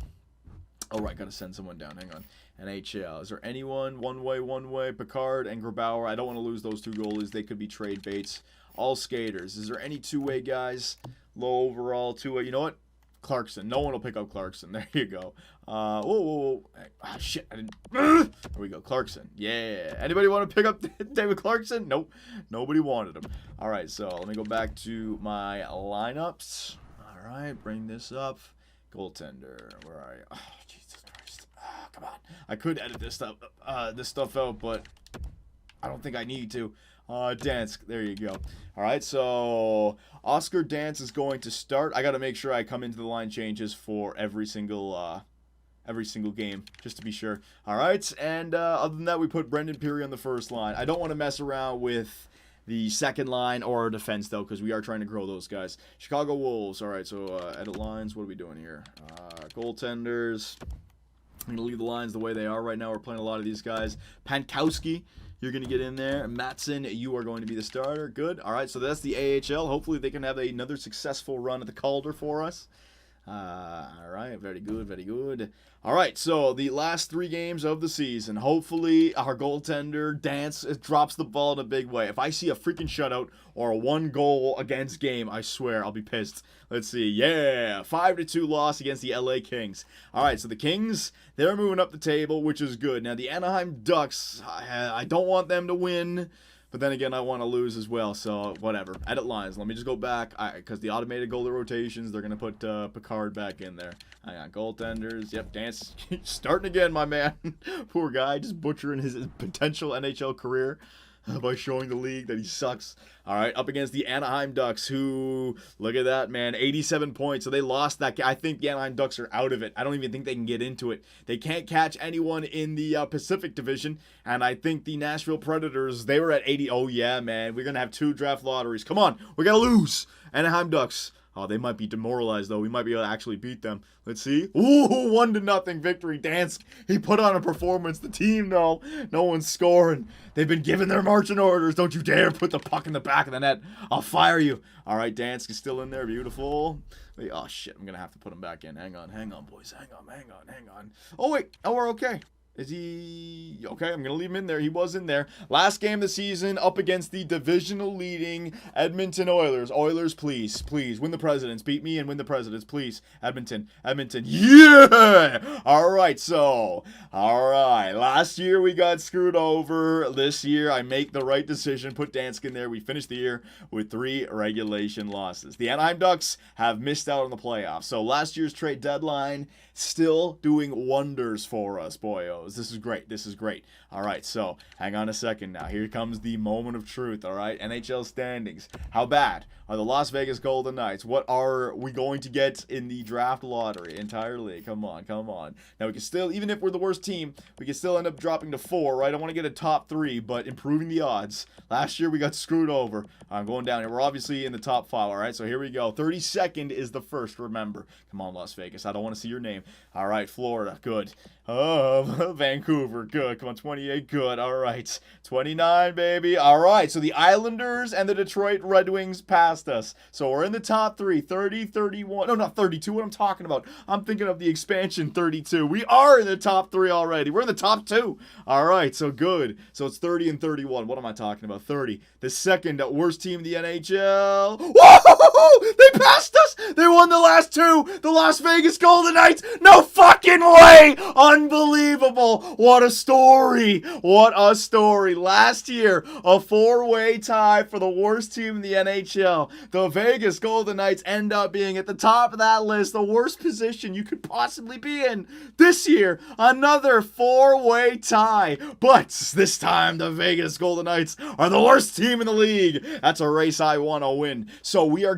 All right, got to send someone down. Hang on. NHL. Is there anyone? One way. Picard and Grabauer. I don't want to lose those 2 goalies. They could be trade baits. All skaters. Is there any 2-way guys? Low overall 2-way. You know what? Clarkson. No one will pick up Clarkson. There you go. Whoa. Ah, shit. I didn't. There we go. Clarkson. Yeah. Anybody want to pick up David Clarkson? Nope. Nobody wanted him. All right. So let me go back to my lineups. All right. Bring this up. Goaltender. Where are you? Oh, Jesus Christ. Oh, come on. I could edit this stuff out, but I don't think I need to. Dansk, there you go. All right, so Oscar Dance is going to start. I got to make sure I come into the line changes for every single game, just to be sure. All right, and other than that, we put Brendan Peary on the first line. I don't want to mess around with the second line or our defense, though, because we are trying to grow those guys. Chicago Wolves. All right, so edit lines. What are we doing here? Goaltenders. I'm going to leave the lines the way they are right now. We're playing a lot of these guys. Pankowski. You're going to get in there. Matson, you are going to be the starter. Good. All right, so that's the AHL. Hopefully they can have another successful run at the Calder for us. All right, very good. All right, so the last 3 games of the season. Hopefully our goaltender, Dance, drops the ball in a big way. If I see a freaking shutout or a 1-goal against game, I swear I'll be pissed. Let's see. Yeah, 5-2 loss against the LA Kings. All right, so the Kings, they're moving up the table, which is good. Now, the Anaheim Ducks, I don't want them to win, But then again, I want to lose as well, so whatever. Edit lines. Let me just go back, because the automated goalie rotations, they're going to put Picard back in there. Hang on, goaltenders. Yep, Dance starting again, my man. Poor guy, just butchering his potential NHL career by showing the league that he sucks. All right, up against the Anaheim Ducks, who, look at that, man, 87 points. So they lost that. I think the Anaheim Ducks are out of it. I don't even think they can get into it. They can't catch anyone in the Pacific Division. And I think the Nashville Predators, they were at 80. Oh, yeah, man, we're going to have 2 draft lotteries. Come on, we got to lose. Anaheim Ducks. Oh, they might be demoralized, though. We might be able to actually beat them. Let's see. Ooh, 1-0 victory. Dansk, he put on a performance. The team, no one's scoring. They've been given their marching orders. Don't you dare put the puck in the back of the net. I'll fire you. All right, Dansk is still in there. Beautiful. Wait, oh, shit. I'm going to have to put him back in. Hang on, boys. Hang on. Oh, wait. Oh, we're okay. Is he okay? I'm gonna leave him in there. He was in there. Last game of the season, up against the divisional leading Edmonton Oilers. Oilers, please win the Presidents. Beat me and win the Presidents, please. Edmonton. Yeah. All right. Last year we got screwed over. This year I make the right decision. Put Dansk in there. We finished the year with 3 regulation losses. The Anaheim Ducks have missed out on the playoffs. So last year's trade deadline still doing wonders for us, boyos. This is great. All right, so hang on a second now. Here comes the moment of truth, all right? NHL standings. How bad are the Las Vegas Golden Knights? What are we going to get in the draft lottery entirely? Come on. Now, we can still, even if we're the worst team, we can still end up dropping to 4, right? I want to get a top 3, but improving the odds. Last year, we got screwed over. I'm going down here. We're obviously in the top 5, all right? So here we go. 32nd is the first, remember. Come on, Las Vegas. I don't want to see your name. All right, Florida, good. Oh, Vancouver, good. Come on, 28, good. All right, 29, baby. All right, so the Islanders and the Detroit Red Wings passed us. So we're in the top 3, 30, 31. No, not 32. What I'm talking about. I'm thinking of the expansion 32. We are in the top 3 already. We're in the top 2. All right, so good. So it's 30 and 31. What am I talking about? 30. The second worst team in the NHL. Whoa! They passed us. They won the last 2. The Las Vegas Golden Knights. No fucking way! Unbelievable. What a story. Last year, a 4-way tie for the worst team in the NHL. The Vegas Golden Knights end up being at the top of that list, the worst position you could possibly be in. This year, another 4-way tie. But this time, the Vegas Golden Knights are the worst team in the league. That's a race I want to win. So we are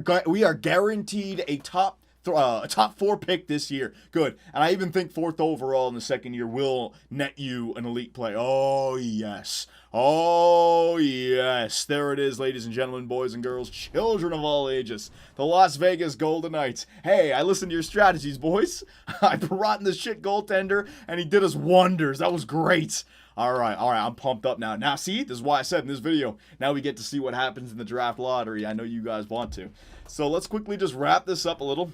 guaranteed a top 4 pick this year. Good. And I even think 4th overall in the second year will net you an elite play. Oh, yes. There it is, ladies and gentlemen, boys and girls, children of all ages. The Las Vegas Golden Knights. Hey, I listened to your strategies, boys. I brought in this shit goaltender, and he did us wonders. That was great. All right, I'm pumped up now. Now, see, this is why I said in this video, now we get to see what happens in the draft lottery. I know you guys want to. So let's quickly just wrap this up a little.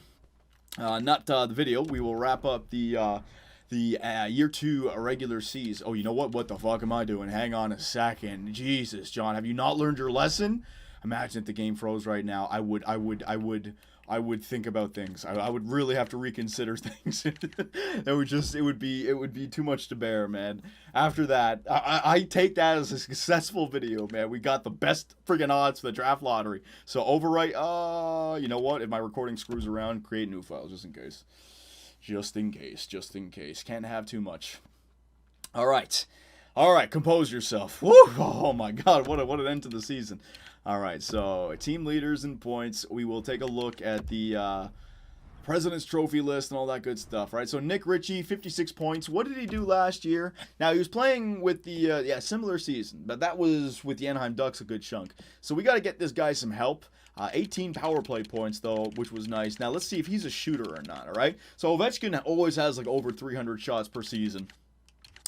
Not the video. We will wrap up the year 2 regular season. Oh, you know what? What the fuck am I doing? Hang on a second. Jesus, John, have you not learned your lesson? Imagine if the game froze right now. I would think about things. I would really have to reconsider things. it would be too much to bear, man. After that, I take that as a successful video, man. We got the best friggin' odds for the draft lottery. So overwrite, you know what? If my recording screws around, create new files just in case. Just in case. Can't have too much. All right, compose yourself. Woo! Oh my God, what an end to the season. All right, so team leaders and points. We will take a look at the President's Trophy list and all that good stuff, right? So Nick Ritchie, 56 points. What did he do last year? Now, he was playing with the, similar season, but that was with the Anaheim Ducks a good chunk. So we got to get this guy some help. 18 power play points, though, which was nice. Now, let's see if he's a shooter or not, all right? So Ovechkin always has, like, over 300 shots per season.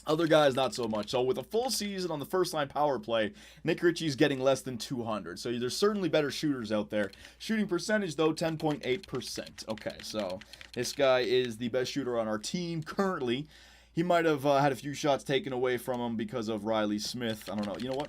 Other guys, not so much. So with a full season on the first-line power play, Nick Ritchie's getting less than 200. So there's certainly better shooters out there. Shooting percentage, though, 10.8%. Okay, so this guy is the best shooter on our team currently. He might have had a few shots taken away from him because of Riley Smith. I don't know. You know what?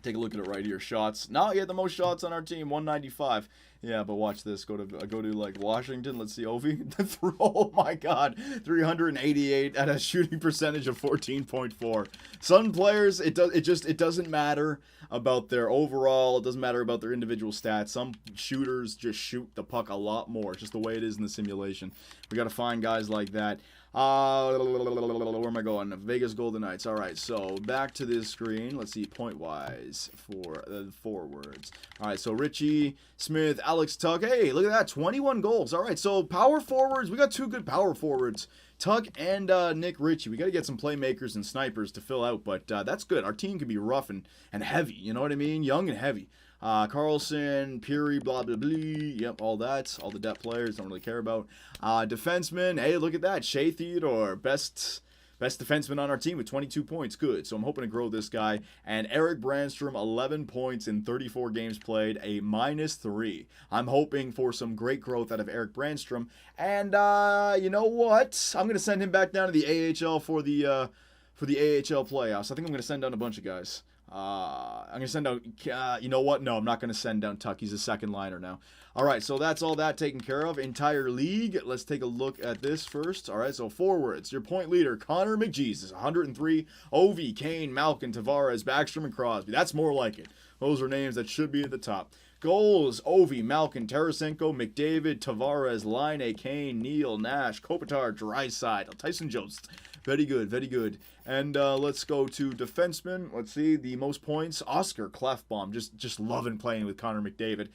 Take a look at it right here. Shots. No, he had the most shots on our team, 195. Yeah, but watch this. Go to like Washington. Let's see, Ovi. Oh my God, 388 at a shooting percentage of 14.4. Some players, it doesn't matter about their overall. It doesn't matter about their individual stats. Some shooters just shoot the puck a lot more. It's just the way it is in the simulation. We got to find guys like that. Where am I going? Vegas Golden Knights. All right, so back to this screen. Let's see point-wise for the forwards. All right, so Richie, Smith, Alex Tuck. Hey, look at that, 21 goals. All right, so power forwards. We got two good power forwards, Tuck and Nick Ritchie. We got to get some playmakers and snipers to fill out, but that's good. Our team can be rough and heavy. You know what I mean? Young and heavy. Carlson, Puri, blah, blah, blah. Yep, all that. All the depth players, don't really care about. Defenseman, hey, look at that. Shea Theodore, best defenseman on our team with 22 points. Good. So I'm hoping to grow this guy. And Eric Brandstrom, 11 points in 34 games played, a -3. I'm hoping for some great growth out of Eric Brandstrom. And you know what? I'm going to send him back down to the AHL for the AHL playoffs. I think I'm going to send down a bunch of guys. I'm going to send out, you know what? No, I'm not going to send down Tuck. He's a second liner now. All right, so that's all that taken care of. Entire league. Let's take a look at this first. All right, so forwards. Your point leader, Connor McJesus, 103. Ovi, Kane, Malkin, Tavares, Backstrom, and Crosby. That's more like it. Those are names that should be at the top. Goals, Ovi, Malkin, Tarasenko, McDavid, Tavares, Line, Kane, Neal, Nash, Kopitar, Draisaitl, Tyson Jost. Very good, very good. And let's go to defensemen. Let's see, the most points. Oscar Clefbaum, just loving playing with Connor McDavid.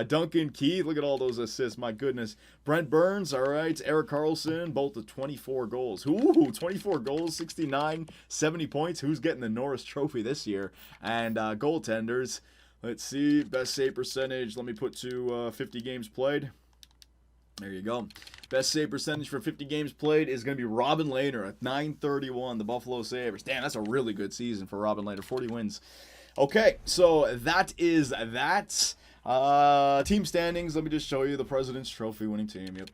Duncan Keith, look at all those assists, my goodness. Brent Burns, all right. Eric Carlson, both with 24 goals. Ooh, 24 goals, 69, 70 points. Who's getting the Norris Trophy this year? And goaltenders. Let's see, best save percentage. Let me put to 50 games played. There you go. Best save percentage for 50 games played is going to be Robin Lehner at .931, the Buffalo Sabres. Damn, that's a really good season for Robin Lehner, 40 wins. Okay, so that is that. Team standings. Let me just show you the President's Trophy winning team. Yep.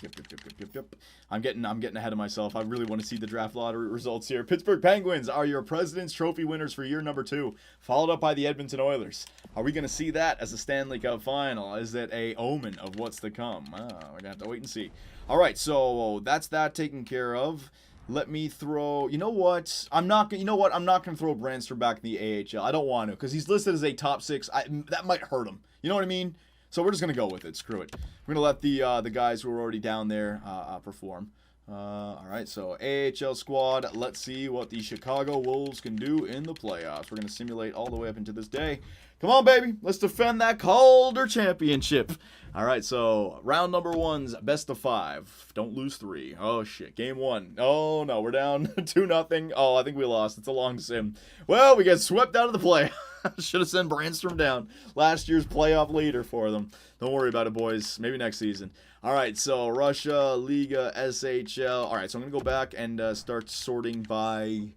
I'm getting ahead of myself. I really want to see the draft lottery results here. Pittsburgh Penguins are your President's Trophy winners for year number 2, followed up by the Edmonton Oilers. Are we going to see that as a Stanley Cup final? Is it a omen of what's to come? We're going to have to wait and see. All right, so that's that taken care of. Let me throw. You know what? I'm not going to throw Brandstrom back in the AHL. I don't want to because he's listed as a top 6. That might hurt him. You know what I mean? So we're just gonna go with it. Screw it. We're gonna let the guys who are already down there perform. All right. So AHL squad. Let's see what the Chicago Wolves can do in the playoffs. We're gonna simulate all the way up into this day. Come on, baby. Let's defend that Calder championship. All right, so round number 1's best of 5. Don't lose 3. Oh, shit. Game 1. Oh, no, we're down 2-0. Oh, I think we lost. It's a long sim. Well, we get swept out of the play. Should have sent Brandstrom down. Last year's playoff leader for them. Don't worry about it, boys. Maybe next season. All right, so Russia, Liga, SHL. All right, so I'm going to go back and start sorting by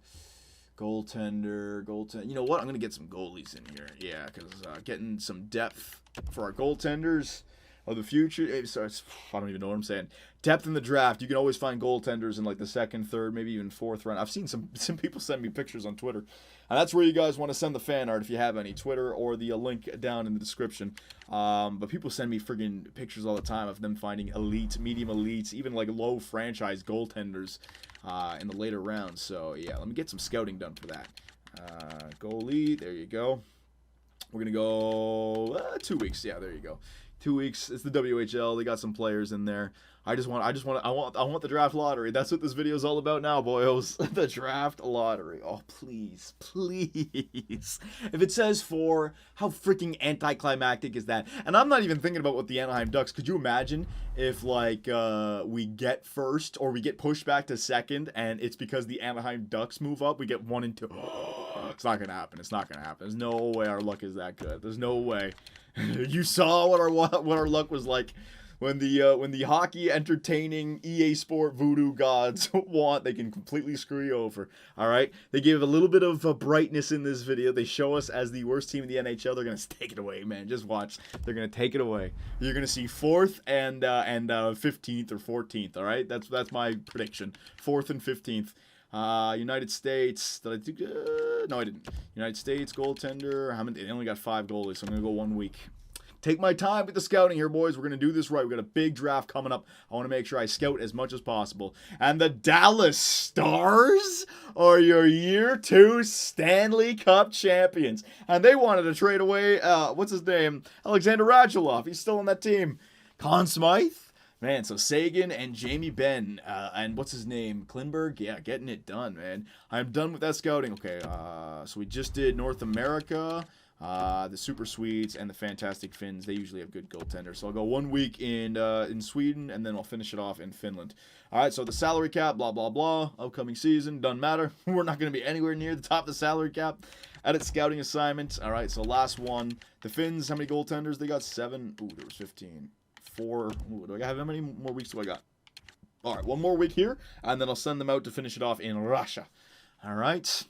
goaltender. You know what? I'm going to get some goalies in here. Yeah, because getting some depth for our goaltenders of the future. I don't even know what I'm saying. Depth in the draft. You can always find goaltenders in like the 2nd, 3rd, maybe even 4th round. I've seen some people send me pictures on Twitter. And that's where you guys want to send the fan art if you have any. Twitter or the link down in the description. But people send me friggin' pictures all the time of them finding elite, medium elites, even like low franchise goaltenders in the later rounds. So yeah, let me get some scouting done for that. Goalie, there you go. We're gonna go 2 weeks. Yeah, there you go. 2 weeks. It's the WHL. They got some players in there. I want the draft lottery. That's what this video is all about now, boyos. The draft lottery. Oh, please. If it says 4, how freaking anticlimactic is that? And I'm not even thinking about what the Anaheim Ducks. Could you imagine if like we get 1st or we get pushed back to 2nd and it's because the Anaheim Ducks move up? We get 1 and 2. It's not gonna happen. There's no way our luck is that good. There's no way. You saw what our luck was like when the hockey entertaining EA Sport voodoo gods want. They can completely screw you over. All right, they give a little bit of brightness in this video. They show us as the worst team in the NHL. They're gonna take it away, man. Just watch. They're gonna take it away. You're gonna see 4th and 15th or 14th. All right, that's my prediction. 4th and 15th. United States. Did I do? No, I didn't. United States goaltender. They only got 5 goalies, so I'm gonna go 1 week. take my time with the scouting here, boys. We're going to do this right. We've got a big draft coming up. I want to make sure I scout as much as possible. And the Dallas Stars are your year 2 Stanley Cup champions. And they wanted to trade away, what's his name? Alexander Radulov. He's still on that team. Conn Smythe? Man, so Sagan and Jamie Benn, and what's his name? Klinberg? Yeah, getting it done, man. I'm done with that scouting. Okay, so we just did North America, the Super Swedes, and the Fantastic Finns. They usually have good goaltenders. So I'll go 1 week in Sweden, and then I'll finish it off in Finland. All right, so the salary cap, blah, blah, blah. Upcoming season, doesn't matter. We're not going to be anywhere near the top of the salary cap. Edit scouting assignment. All right, so last one. The Finns, how many goaltenders? They got 7. Ooh, there was 15. 4. Ooh, do I have how many more weeks do I got? All right, 1 more week here, and then I'll send them out to finish it off in Russia. All right.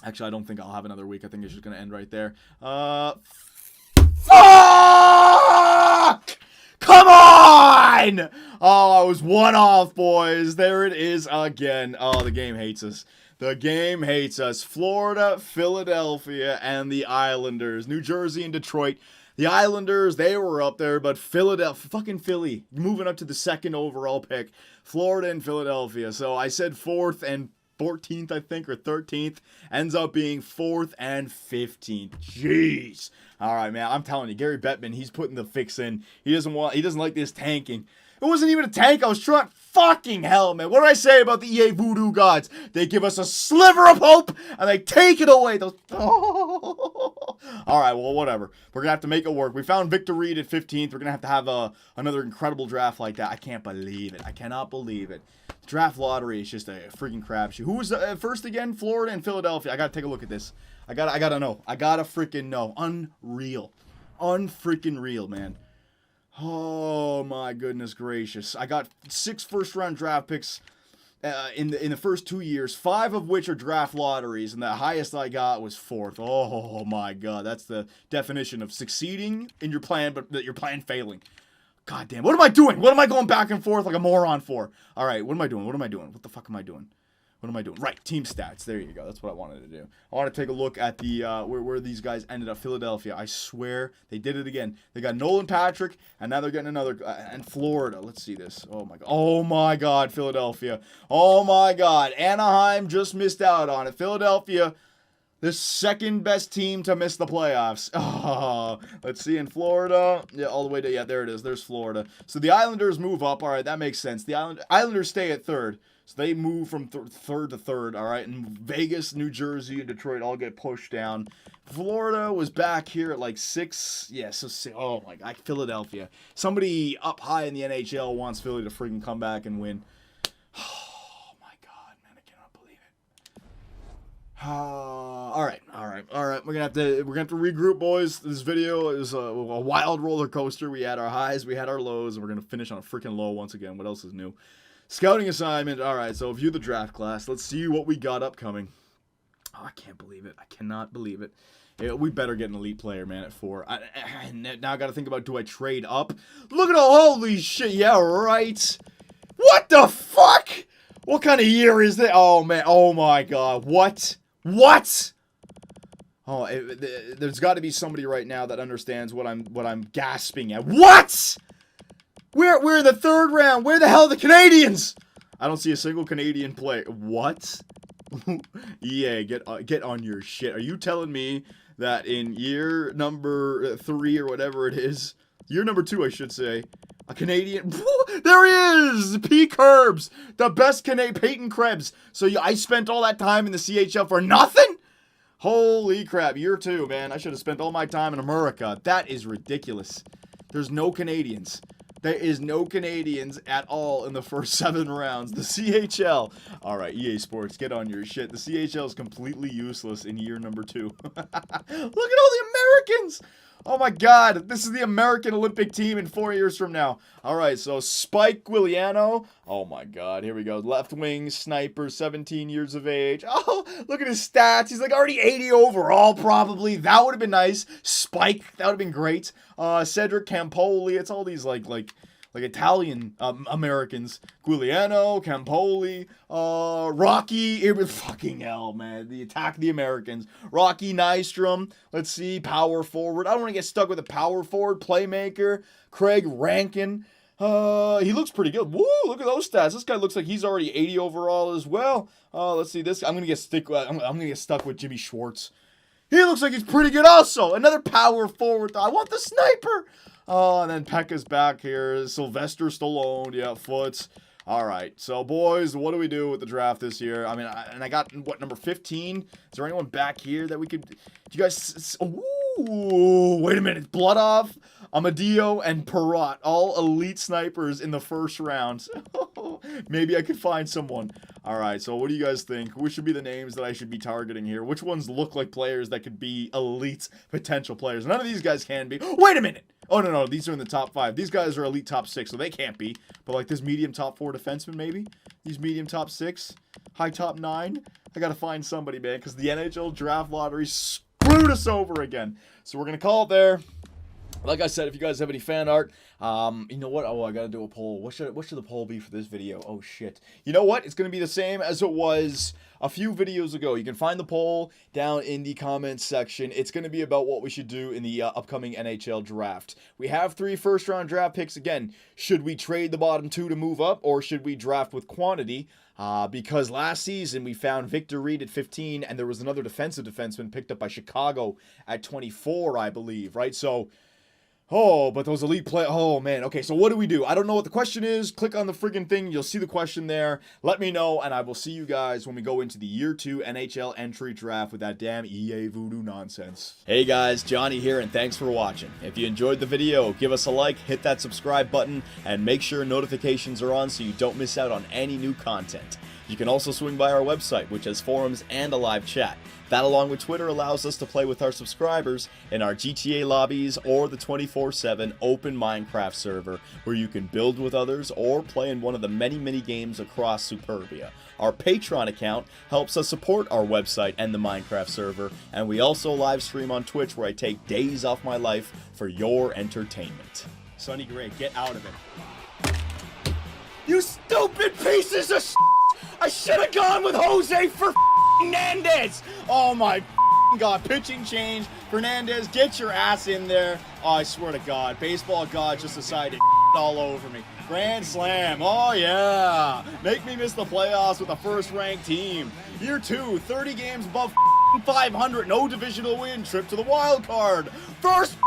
Actually, I don't think I'll have another week. I think it's just going to end right there. Fuck! Come on! Oh, I was 1 off, boys. There it is again. Oh, the game hates us. The game hates us. Florida, Philadelphia, and the Islanders. New Jersey and Detroit. The Islanders, they were up there, but Philadelphia, fucking Philly, moving up to the 2nd overall pick. Florida and Philadelphia. So I said 4th and 14th, I think, or 13th. Ends up being 4th and 15th. Jeez. All right, man, I'm telling you, Gary Bettman, he's putting the fix in. He doesn't like this tanking. It wasn't even a tank. I was trying. Fucking hell, man. What did I say about the EA voodoo gods? They give us a sliver of hope, and they take it away. Those. Oh. All right, well, whatever. We're going to have to make it work. We found Victor Reed at 15th. We're going to have another incredible draft like that. I can't believe it. I cannot believe it. The draft lottery is just a freaking crapshoot. Who was first again? Florida and Philadelphia. I got to take a look at this. I got to know. I got to freaking know. Unreal. Unfreaking real, man. Oh my goodness gracious! I got 6 first-round draft picks in the first 2 years, 5 of which are draft lotteries, and the highest I got was 4th. Oh my God, that's the definition of succeeding in your plan, but your plan failing. God damn, what am I doing? What am I going back and forth like a moron for? All right, what am I doing? What the fuck am I doing? What am I doing? Right, team stats. There you go. That's what I wanted to do. I want to take a look at the where these guys ended up. Philadelphia. I swear they did it again. They got Nolan Patrick, and now they're getting another. And Florida. Let's see this. Oh my God. Oh my God. Philadelphia. Oh my God. Anaheim just missed out on it. Philadelphia, the 2nd best team to miss the playoffs. Oh, let's see in Florida. Yeah, all the way to there it is. There's Florida. So the Islanders move up. All right, that makes sense. The Islanders stay at 3rd. So they move from 3rd to 3rd, all right? And Vegas, New Jersey, and Detroit all get pushed down. Florida was back here at like 6. Yeah, so, oh my God, Philadelphia. Somebody up high in the NHL wants Philly to freaking come back and win. Oh my God, man, I cannot believe it. All right. We're gonna have to regroup, boys. This video is a wild roller coaster. We had our highs, we had our lows, and we're gonna finish on a freaking low once again. What else is new? Scouting assignment. All right, so view the draft class. Let's see what we got upcoming. Oh, I can't believe it. I cannot believe it. Yeah, we better get an elite player, man, at 4. Now I got to think about, do I trade up? Look at all, holy shit. Yeah, right. What the fuck? What kind of year is that? Oh, man. Oh, my God. What? Oh, there's got to be somebody right now that understands what I'm gasping at. What? We're in the 3rd round. Where the hell are the Canadians? I don't see a single Canadian player. What? EA, get on your shit. Are you telling me that in year number 3 or whatever it is, year number 2, I should say, a Canadian? There he is! P. Curbs, the best Canadian, Peyton Krebs. So I spent all that time in the CHL for nothing? Holy crap, year 2, man. I should have spent all my time in America. That is ridiculous. There's no Canadians. There is no Canadians at all in the first 7 rounds. The CHL. All right, EA Sports, get on your shit. The CHL is completely useless in year number 2. Look at all the Americans. Oh my God, this is the American Olympic team in 4 years from now. All right, so Spike Guiliano. Oh my God, here we go. Left wing sniper, 17 years of age. Oh, look at his stats. He's like already 80 overall, probably. That would have been nice. Spike, that would have been great. Cedric Campoli. It's all these like like Italian Americans. Giuliano, Campoli, Rocky. It was fucking hell, man. The Attack of the Americans. Rocky Nystrom. Let's see, power forward. I don't want to get stuck with a power forward. Playmaker. Craig Rankin. He looks pretty good. Woo, look at those stats. This guy looks like he's already 80 overall as well. Let's see this. I'm gonna get stuck with Jimmy Schwartz. He looks like he's pretty good also. Another power forward. I want the sniper. And then Pekka's back here. Sylvester Stallone. Yeah, Foots. All right. So, boys, what do we do with the draft this year? I mean, I got, what, number 15? Is there anyone back here that we could... Do you guys... Ooh, wait a minute. Bloodov, Amadio, and Perrot. All elite snipers in the first round. Maybe I could find someone. All right, so what do you guys think? Which should be the names that I should be targeting here? Which ones look like players that could be elite potential players? None of these guys can be. Wait a minute. Oh, no, these are in the top 5. These guys are elite top 6, so they can't be. But like this medium top 4 defenseman, maybe? These medium top 6, high top 9. I gotta find somebody, man, because the NHL draft lottery screwed us over again. So we're gonna call it there. Like I said, if you guys have any fan art, you know what? Oh, I gotta do a poll. What should the poll be for this video? Oh, shit. You know what? It's gonna be the same as it was a few videos ago. You can find the poll down in the comments section. It's gonna be about what we should do in the upcoming NHL draft. We have 3 first-round draft picks. Again, should we trade the bottom 2 to move up, or should we draft with quantity? Because last season we found Victor Reed at 15, and there was another defensive defenseman picked up by Chicago at 24, I believe, right? So... oh, but those elite play. Oh, man. Okay, so what do we do? I don't know what the question is. Click on the friggin' thing. You'll see the question there. Let me know, and I will see you guys when we go into the Year 2 NHL entry draft with that damn EA voodoo nonsense. Hey, guys. Johnny here, and thanks for watching. If you enjoyed the video, give us a like, hit that subscribe button, and make sure notifications are on so you don't miss out on any new content. You can also swing by our website, which has forums and a live chat. That, along with Twitter, allows us to play with our subscribers in our GTA lobbies or the 24/7 open Minecraft server, where you can build with others or play in one of the many games across Superbia. Our Patreon account helps us support our website and the Minecraft server, and we also live stream on Twitch, where I take days off my life for your entertainment. Sonny Gray, get out of it. You stupid pieces of shit! I should have gone with Jose for Fernandez! Oh my God, pitching change. Fernandez, get your ass in there. Oh, I swear to God, baseball God just decided to all over me. Grand slam, oh yeah. Make me miss the playoffs with a first-ranked team. Year 2, 30 games above 500, no divisional win, trip to the wild card. First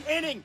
inning.